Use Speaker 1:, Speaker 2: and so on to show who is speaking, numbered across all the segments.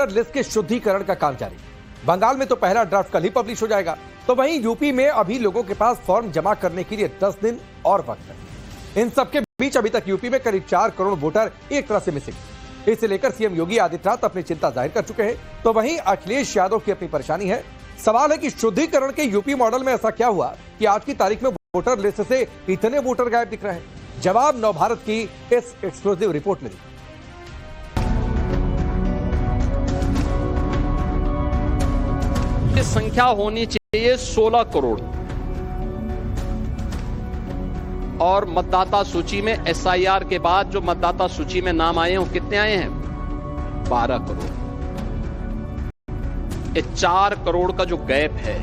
Speaker 1: List के शुद्धिकरण का काम जारी। बंगाल में तो पहला ड्राफ्ट कल ही पब्लिश हो जाएगा, तो वहीं यूपी में अभी लोगों के पास फॉर्म जमा करने के लिए 10 दिन और वक्त है। इन सबके बीच अभी तक यूपी में करीब 4 करोड़ वोटर एक तरह से मिसिंग। इसे लेकर सीएम योगी आदित्यनाथ अपनी चिंता जाहिर कर चुके हैं, तो वहीं अखिलेश यादव की अपनी परेशानी है। सवाल है कि शुद्धिकरण के यूपी मॉडल में ऐसा क्या हुआ कि आज की तारीख में वोटर लिस्ट से इतने वोटर गायब दिख रहे हैं। जवाब नवभारत की इस एक्सक्लूसिव रिपोर्ट में।
Speaker 2: संख्या होनी चाहिए 16 करोड़ और मतदाता सूची में एसआईआर के बाद जो मतदाता सूची में नाम आए हैं वो कितने आए हैं? 12 करोड़। ये 4 करोड़ का जो गैप है,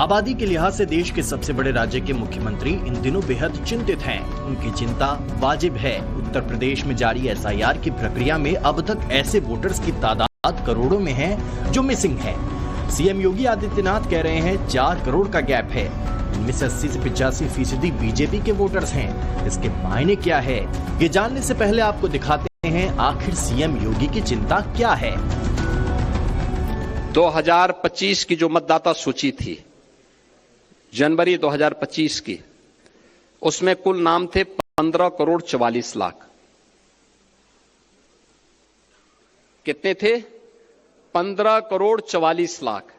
Speaker 3: आबादी के लिहाज से देश के सबसे बड़े राज्य के मुख्यमंत्री इन दिनों बेहद चिंतित हैं। उनकी चिंता वाजिब है। उत्तर प्रदेश में जारी एसआईआर की प्रक्रिया में अब तक ऐसे वोटर्स की तादाद करोड़ों में है जो मिसिंग है। सीएम योगी आदित्यनाथ कह रहे हैं 4 करोड़ का गैप है। इनमें से 80 से 85% बीजेपी के वोटर्स हैं। इसके मायने क्या है, ये जानने से पहले आपको दिखाते हैं आखिर सीएम योगी की चिंता क्या है।
Speaker 2: 2025 की जो मतदाता सूची थी, जनवरी 2025 की, उसमें कुल नाम थे 15 करोड़ 44 लाख। कितने थे? 15 करोड़ 44 लाख।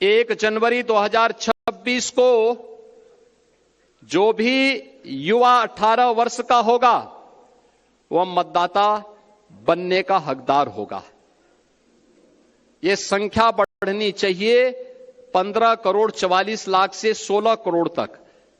Speaker 2: 1 जनवरी 2026 को जो भी युवा 18 वर्ष का होगा वह मतदाता बनने का हकदार होगा। यह संख्या बढ़नी चाहिए 15 करोड़ 44 लाख से 16 करोड़ तक,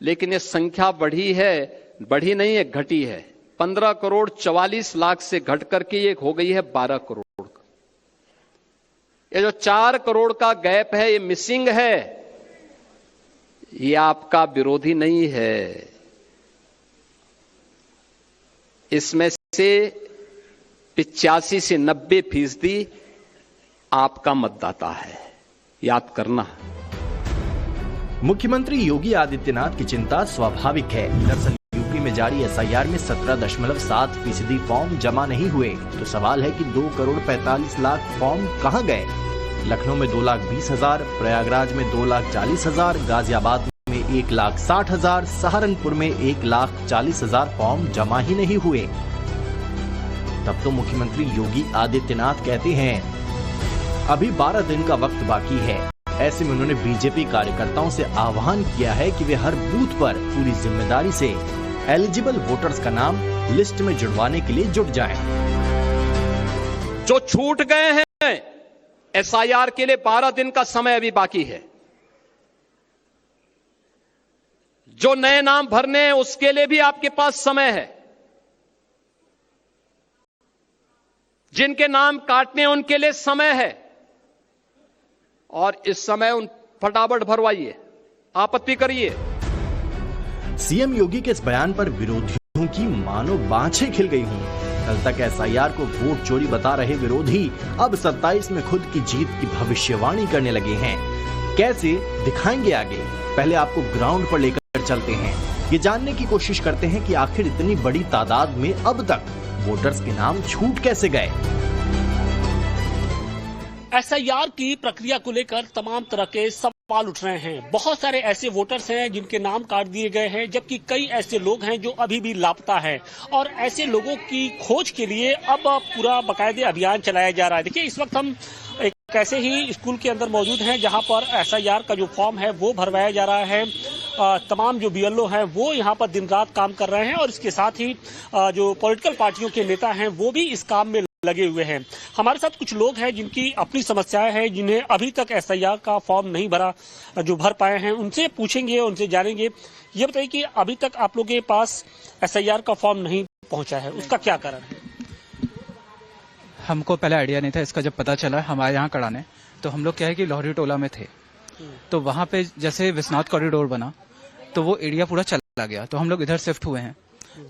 Speaker 2: लेकिन ये संख्या बढ़ी नहीं है, घटी है। 15 करोड़ 44 लाख से घट करके ये हो गई है 12 करोड़। ये जो 4 करोड़ का गैप है, ये मिसिंग है, ये आपका विरोधी नहीं है। इसमें से 85 से 90% आपका मतदाता है, याद करना।
Speaker 3: मुख्यमंत्री योगी आदित्यनाथ की चिंता स्वाभाविक है। दरअसल यूपी में जारी एसआईआर में 17.7% फॉर्म जमा नहीं हुए, तो सवाल है कि 2 करोड़ 45 लाख फॉर्म कहां गए। लखनऊ में 2,20,000, प्रयागराज में 2,40,000, गाजियाबाद में 1,60,000, सहारनपुर में 1,40,000 फॉर्म जमा ही नहीं हुए। तब तो मुख्यमंत्री योगी आदित्यनाथ कहते हैं अभी 12 दिन का वक्त बाकी है। ऐसे में उन्होंने बीजेपी कार्यकर्ताओं से आह्वान किया है कि वे हर बूथ पर पूरी जिम्मेदारी से एलिजिबल वोटर्स का नाम लिस्ट में जुड़वाने के लिए जुट जाएं।
Speaker 2: जो छूट गए हैं एसआईआर के लिए 12 दिन का समय अभी बाकी है। जो नए नाम भरने हैं उसके लिए भी आपके पास समय है। जिनके नाम काटने हैं उनके लिए समय है, और इस समय उन फटाफट भरवाइए, आपत्ति करिए।
Speaker 3: सीएम योगी के इस बयान पर विरोधियों की मानो बाँछें खिल गई हूं। कल तक एसआईआर को वोट चोरी बता रहे विरोधी अब 27 में खुद की जीत की भविष्यवाणी करने लगे हैं। कैसे, दिखाएंगे आगे। पहले आपको ग्राउंड पर लेकर चलते हैं, ये जानने की कोशिश करते हैं कि आखिर इतनी बड़ी तादाद में अब तक वोटर्स के नाम छूट कैसे गए।
Speaker 4: एसआईआर की प्रक्रिया को लेकर तमाम तरह के सवाल उठ रहे हैं। बहुत सारे ऐसे वोटर्स हैं जिनके नाम काट दिए गए हैं, जबकि कई ऐसे लोग हैं जो अभी भी लापता हैं, और ऐसे लोगों की खोज के लिए अब पूरा बाकायदे अभियान चलाया जा रहा है। देखिए, इस वक्त हम एक ऐसे ही स्कूल के अंदर मौजूद हैं जहां पर एसआईआर का जो फॉर्म है वो भरवाया जा रहा है। तमाम जो बीएलओ हैं वो यहां पर दिन रात काम कर रहे हैं, और इसके साथ ही जो पॉलिटिकल पार्टियों के नेता हैं वो भी इस काम में लगे हुए हैं। हमारे साथ कुछ लोग हैं जिनकी अपनी समस्याएं हैं, जिन्हें अभी तक एसआईआर का फॉर्म नहीं भर पाए हैं। उनसे पूछेंगे, उनसे जानेंगे। ये बताइए कि अभी तक आप लोगों के पास एसआईआर का फॉर्म नहीं पहुंचा है, उसका क्या कारण है?
Speaker 5: हमको पहले आइडिया नहीं था इसका। जब पता चला हमारे यहाँ कराने, तो हम लोग क्या है कि लाहौरी टोला में थे, तो वहाँ पे जैसे विश्वनाथ कॉरिडोर बना तो वो एरिया पूरा चला गया, तो हम लोग इधर शिफ्ट हुए हैं।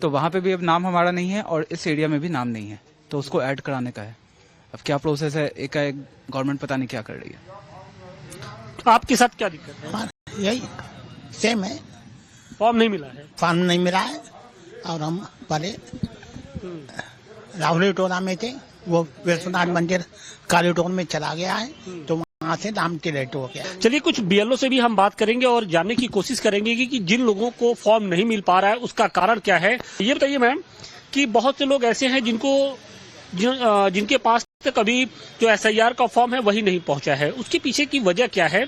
Speaker 5: तो वहाँ पे भी अब नाम हमारा नहीं है और इस एरिया में भी नाम नहीं है, तो उसको ऐड कराने का है। अब क्या प्रोसेस है, एक गवर्नमेंट पता नहीं क्या कर रही है।
Speaker 4: आपके साथ क्या दिक्कत है?
Speaker 6: यही सेम है,
Speaker 4: फॉर्म नहीं मिला है।
Speaker 6: फॉर्म नहीं मिला है और हम पहले राहुल टोला में थे, वो विश्वनाथ मंदिर कॉरिडोर में चला गया है तो वहाँ से नाम डिलीट हो गया।
Speaker 4: चलिए कुछ बीएलओ से भी हम बात करेंगे और जानने की कोशिश करेंगे कि जिन लोगों को फॉर्म नहीं मिल पा रहा है उसका कारण क्या है। ये बताइए मैम कि बहुत से लोग ऐसे हैं जिनके पास तक अभी जो SIR का फॉर्म है वही नहीं पहुंचा है, उसके पीछे की वजह क्या है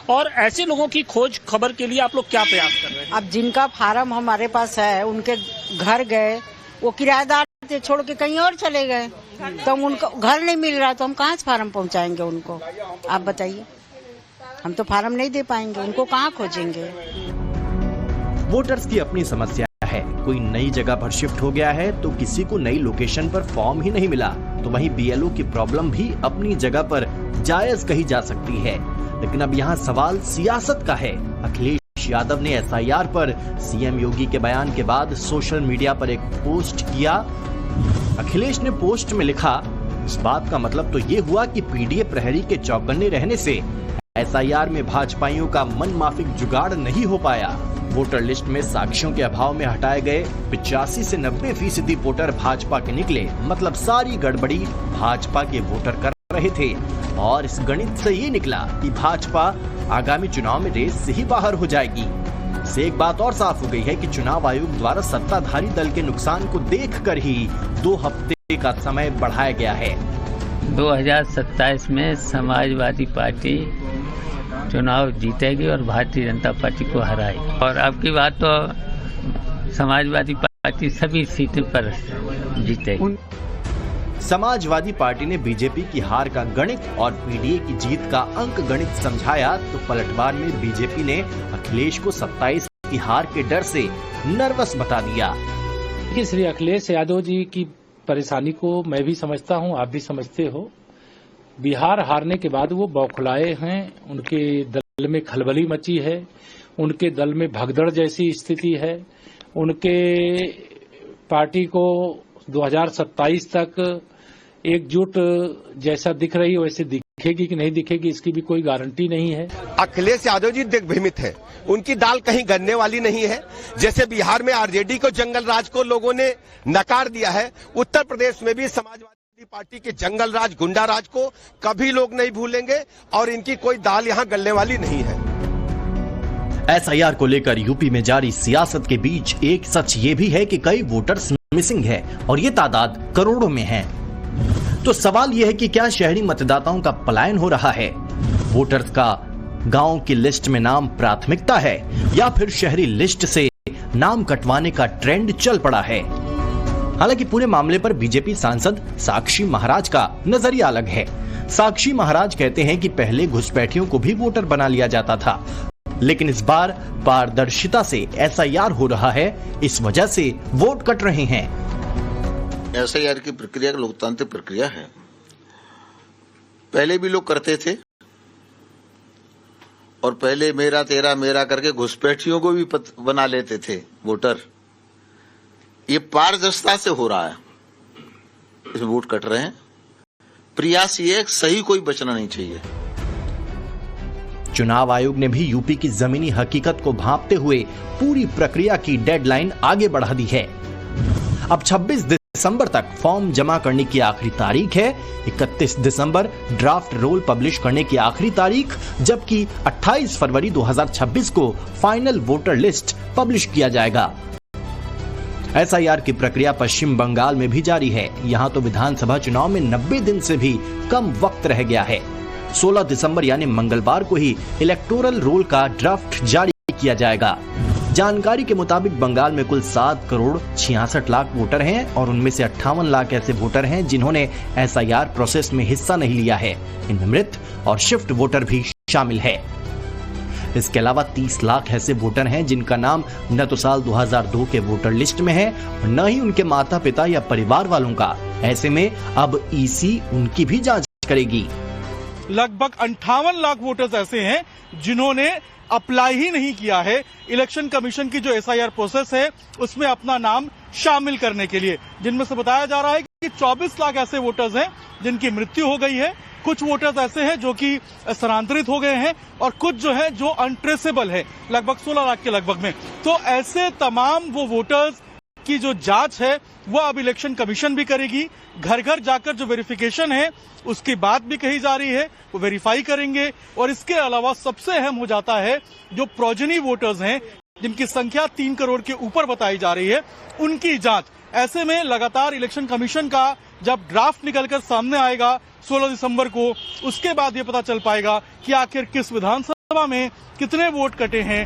Speaker 4: और ऐसे लोगों की खोज खबर के लिए आप लोग क्या प्रयास कर रहे हैं?
Speaker 7: अब जिनका फार्म हमारे पास है उनके घर गए, वो किराएदार से छोड़ के कहीं और चले गए, तो उनको घर नहीं मिल रहा तो हम कहाँ से फार्म पहुँचाएंगे उनको? आप बताइए, हम तो फार्म नहीं दे पाएंगे, उनको कहाँ खोजेंगे?
Speaker 3: वोटर्स की अपनी समस्या है, कोई नई जगह पर शिफ्ट हो गया है तो किसी को नई लोकेशन पर फॉर्म ही नहीं मिला, तो वहीं BLO की प्रॉब्लम भी अपनी जगह पर जायज कही जा सकती है। लेकिन अब यहाँ सवाल सियासत का है। अखिलेश यादव ने SIR पर CM योगी के बयान के बाद सोशल मीडिया पर एक पोस्ट किया। अखिलेश ने पोस्ट में लिखा, इस बात का मतलब तो ये हुआ कि PDA प्रहरी के चौकन्ने रहने से SIR में भाजपाइयों का मनमाफिक जुगाड़ नहीं हो पाया। वोटर लिस्ट में साक्ष्यों के अभाव में हटाए गए 85 से 90% वोटर भाजपा के निकले, मतलब सारी गड़बड़ी भाजपा के वोटर कर रहे थे। और इस गणित से ये निकला कि भाजपा आगामी चुनाव में रेस से ही बाहर हो जाएगी। इससे एक बात और साफ हो गई है कि चुनाव आयोग द्वारा सत्ताधारी दल के नुकसान को देखकर ही 2 हफ्ते का समय बढ़ाया गया है।
Speaker 8: 2027 में समाजवादी पार्टी चुनाव जीतेगी और भारतीय जनता पार्टी को हराएगी। और अब की बात तो समाजवादी पार्टी सभी सीटों पर जीतेगी।
Speaker 3: समाजवादी पार्टी ने बीजेपी की हार का गणित और PDA की जीत का अंक गणित समझाया तो पलटवार में बीजेपी ने अखिलेश को 27 की हार के डर से नर्वस बता दिया।
Speaker 9: श्री अखिलेश यादव जी की परेशानी को मैं भी समझता हूं, आप भी समझते हो। बिहार हारने के बाद वो बौखलाए हैं, उनके दल में खलबली मची है, उनके दल में भगदड़ जैसी स्थिति है। उनके पार्टी को 2027 तक एकजुट जैसा दिख रही है वैसे दिखेगी कि नहीं दिखेगी इसकी भी कोई गारंटी नहीं है।
Speaker 10: अखिलेश यादव जी दिग्भ्रमित है, उनकी दाल कहीं गलने वाली नहीं है। जैसे बिहार में RJD को जंगल राज को लोगों ने नकार दिया है, उत्तर प्रदेश में भी समाजवादी पार्टी के जंगल राज गुंडा राज को कभी लोग नहीं भूलेंगे और इनकी कोई दाल यहाँ गलने वाली नहीं है।
Speaker 3: SIR को लेकर यूपी में जारी सियासत के बीच एक सच ये भी है कि कई वोटर्स मिसिंग है और ये तादाद करोड़ों में है। तो सवाल यह है कि क्या शहरी मतदाताओं का पलायन हो रहा है? वोटर्स का गांव की लिस्ट में नाम प्राथमिकता है या फिर शहरी लिस्ट से नाम कटवाने का ट्रेंड चल पड़ा है? हालांकि पूरे मामले पर बीजेपी सांसद साक्षी महाराज का नजरिया अलग है। साक्षी महाराज कहते हैं कि पहले घुसपैठियों को भी वोटर बना लिया जाता था, लेकिन इस बार पारदर्शिता से SIR हो रहा है, इस वजह से वोट कट रहे हैं।
Speaker 11: SIR की प्रक्रिया लोकतांत्रिक प्रक्रिया है, पहले भी लोग करते थे और पहले मेरा तेरा मेरा करके घुसपैठियों को भी बना लेते थे वोटर। ये पारदर्शिता से हो रहा है, इसमें वोट कट रहे हैं। प्रयास ये सही कोई बचना नहीं चाहिए।
Speaker 3: चुनाव आयोग ने भी यूपी की जमीनी हकीकत को भांपते हुए पूरी प्रक्रिया की डेडलाइन आगे बढ़ा दी है। अब 26 दिसंबर तक फॉर्म जमा करने की आखिरी तारीख है। 31 दिसंबर ड्राफ्ट रोल पब्लिश करने की आखिरी तारीख, जबकि 28 फरवरी 2026 को फाइनल वोटर लिस्ट पब्लिश किया जाएगा। SIR की प्रक्रिया पश्चिम बंगाल में भी जारी है। यहाँ तो विधानसभा चुनाव में 90 दिन से भी कम वक्त रह गया है। 16 दिसंबर यानी मंगलवार को ही इलेक्टोरल रोल का ड्राफ्ट जारी किया जाएगा। जानकारी के मुताबिक बंगाल में कुल 7 करोड़ 66 लाख वोटर हैं और उनमें से 58 लाख ऐसे वोटर हैं जिन्होंने SIR प्रोसेस में हिस्सा नहीं लिया है। इनमें मृत और शिफ्ट वोटर भी शामिल है। इसके अलावा 30 लाख ऐसे वोटर हैं जिनका नाम न तो साल 2002 के वोटर लिस्ट में है, न ही उनके माता पिता या परिवार वालों का। ऐसे में अब EC उनकी भी जांच करेगी।
Speaker 12: लगभग 58 लाख वोटर्स ऐसे हैं जिन्होंने अप्लाई ही नहीं किया है इलेक्शन कमीशन की जो SIR प्रोसेस है उसमें अपना नाम शामिल करने के लिए, जिनमें से बताया जा रहा है कि 24 लाख ऐसे वोटर्स हैं जिनकी मृत्यु हो गई है कुछ वोटर्स ऐसे हैं जो कि स्थानांतरित हो गए हैं और कुछ जो है जो अनट्रेसेबल है, लगभग 16 लाख के लगभग में। तो ऐसे तमाम वो वोटर्स की जो जांच है वो अब इलेक्शन कमीशन भी करेगी। घर घर जाकर जो वेरिफिकेशन है उसकी बात भी कही जा रही है, वो वेरीफाई करेंगे। और इसके अलावा सबसे अहम हो जाता है जो प्रोजनी वोटर्स हैं जिनकी संख्या 3 करोड़ के ऊपर बताई जा रही है, उनकी जांच। ऐसे में लगातार इलेक्शन कमीशन का जब ड्राफ्ट निकलकर सामने आएगा 16 दिसंबर को, उसके बाद ये पता चल पाएगा कि आखिर किस विधानसभा में कितने वोट कटे हैं।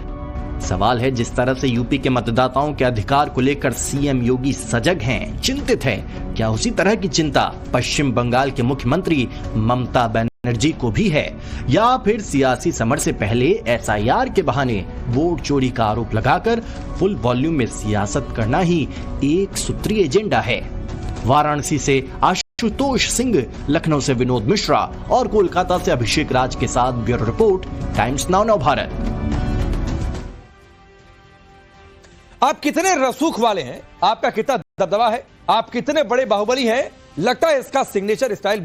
Speaker 3: सवाल है, जिस तरह से यूपी के मतदाताओं के अधिकार को लेकर सीएम योगी सजग हैं, चिंतित है, क्या उसी तरह की चिंता पश्चिम बंगाल के मुख्यमंत्री ममता बनर्जी को भी है, या फिर सियासी समर से पहले एसआईआर के बहाने वोट चोरी का आरोप लगाकर फुल वॉल्यूम में सियासत करना ही एक सूत्रीय एजेंडा है। वाराणसी से आशुतोष सिंह, लखनऊ से विनोद मिश्रा और कोलकाता से अभिषेक राज के साथ bureau report, times now Bharat.
Speaker 1: आप कितने रसूख वाले हैं, आपका कितना दबदबा है, आप कितने बड़े बाहुबली हैं, लगता है इसका सिग्नेचर स्टाइल